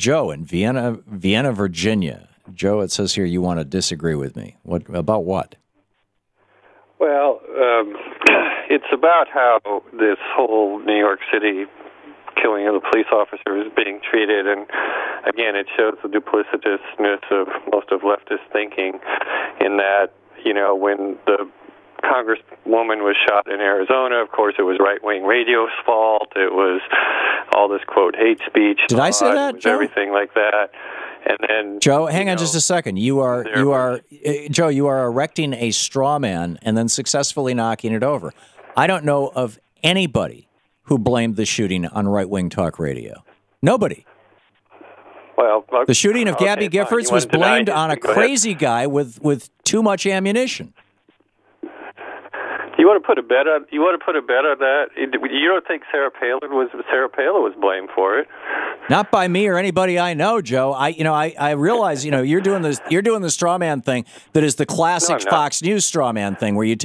Joe in Vienna, Virginia. Joe, it says here you want to disagree with me. What about what? Well, it's about how this whole New York City killing of the police officer is being treated, and again, it shows the duplicitousness of most of leftist thinking in that, when the Congresswoman was shot in Arizona, of course, it was right-wing radio's fault. It was all this, quote, hate speech. Did I say that, Joe? Everything like that. And then, Joe, hang on just a second. Joe, you are erecting a straw man and then successfully knocking it over. I don't know of anybody who blamed the shooting on right-wing talk radio. Nobody. Well, the shooting of Gabbie Giffords was blamed on a crazy guy with too much ammunition. You want to put a bet on? You want to put a bet on that? You don't think Sarah Palin was blamed for it? Not by me or anybody I know, Joe. I realize you're doing the straw man thing that is the classic Fox News straw man thing where you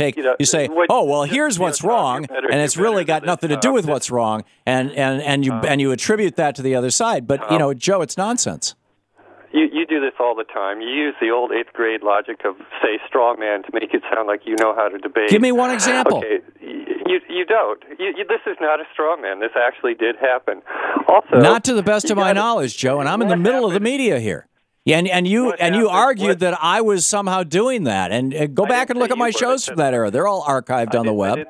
say, oh well, here's what's wrong, and it's really got nothing to do with what's wrong, and you attribute that to the other side. But Joe, it's nonsense. You do this all the time. You use the old 8th grade logic of, say, strongman to make it sound like you know how to debate. Give me one example. Okay, you don't. This is not a strawman. This actually did happen. Also, not to the best of my knowledge, Joe, and I'm in the middle of the media here. Yeah, and you argued that I was somehow doing that. And go back and look at my shows from that era. They're all archived on the web.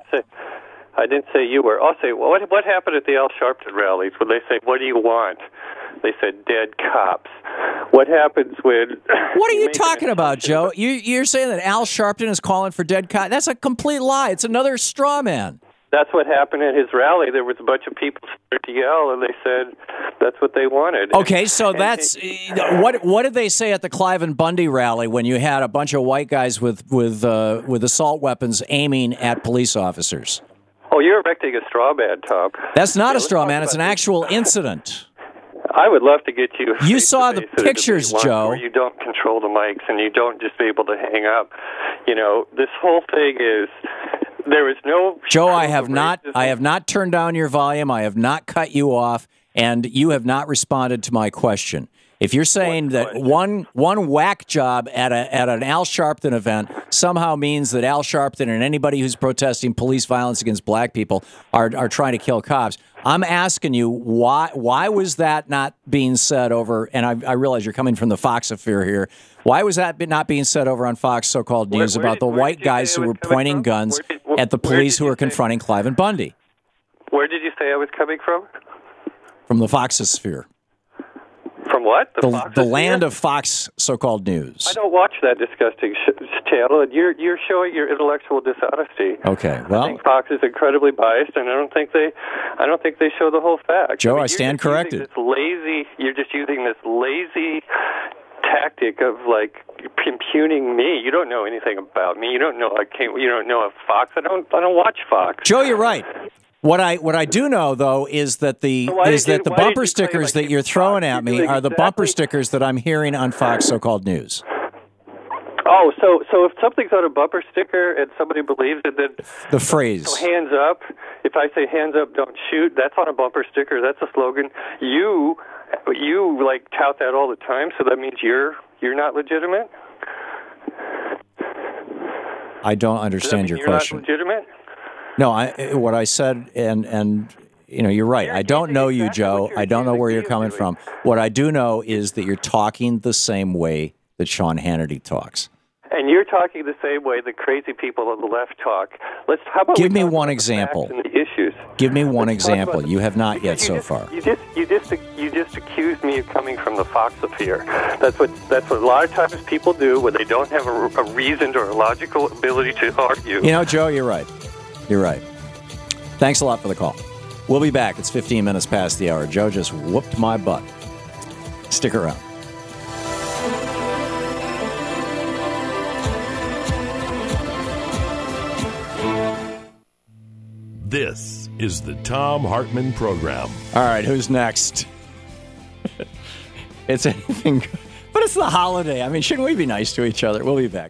I didn't say you were. I'll say, well, what happened at the Al Sharpton rallies when they say, what do you want? They said, dead cops. What happens when... What are you talking about, Joe? You're saying that Al Sharpton is calling for dead cops? That's a complete lie. It's another straw man. That's what happened at his rally. There was a bunch of people started to yell, and they said that's what they wanted. Okay, so that's... What did they say at the Clive and Bundy rally when you had a bunch of white guys with assault weapons aiming at police officers? Oh, you're erecting a straw man, Tom. That's not a straw man. It's an actual incident. I would love to get you... You saw the pictures, Joe. Where you don't control the mics and you don't just be able to hang up. This whole thing is... There is no... Joe, I have not turned down your volume. I have not cut you off, and you have not responded to my question. If you're saying that one whack job at an Al Sharpton event somehow means that Al Sharpton and anybody who's protesting police violence against black people are trying to kill cops, I'm asking you why was that not being said over? And I realize you're coming from the Foxosphere here. Why was that not being said over on Fox so-called news about the white guys who were pointing guns at the police who were confronting Clive and Bundy? Where did you say I was coming from? From the Foxosphere. From what? The land of Fox so-called news. I don't watch that disgusting channel, and you're showing your intellectual dishonesty. Okay, well, I think Fox is incredibly biased, and I don't think they show the whole fact. Joe, I stand corrected. You're just using this lazy tactic of impugning me. You don't know anything about me. You don't know of Fox. I don't watch Fox. Joe, you're right. What I do know though is that the bumper stickers that you're throwing at me are the bumper stickers that I'm hearing on Fox so-called news. Oh, so if something's on a bumper sticker and somebody believes it, then the phrase so hands up. If I say hands up, don't shoot, that's on a bumper sticker. That's a slogan. You tout that all the time. So that means you're not legitimate. I don't understand your question. You're not legitimate? No, what I said, and you're right. I don't know you, Joe. I don't know where you're coming from. What I do know is that you're talking the same way that Sean Hannity talks. And you're talking the same way the crazy people on the left talk. Give me one example. Give me one example. You have not yet so far. You just accused me of coming from the Foxosphere. That's what a lot of times people do when they don't have a reasoned or a logical ability to argue. Joe, you're right. You're right. Thanks a lot for the call. We'll be back. It's 15 minutes past the hour. Joe just whooped my butt. Stick around. This is the Thom Hartmann Program. All right, who's next? It's anything, but it's the holiday. I mean, shouldn't we be nice to each other? We'll be back.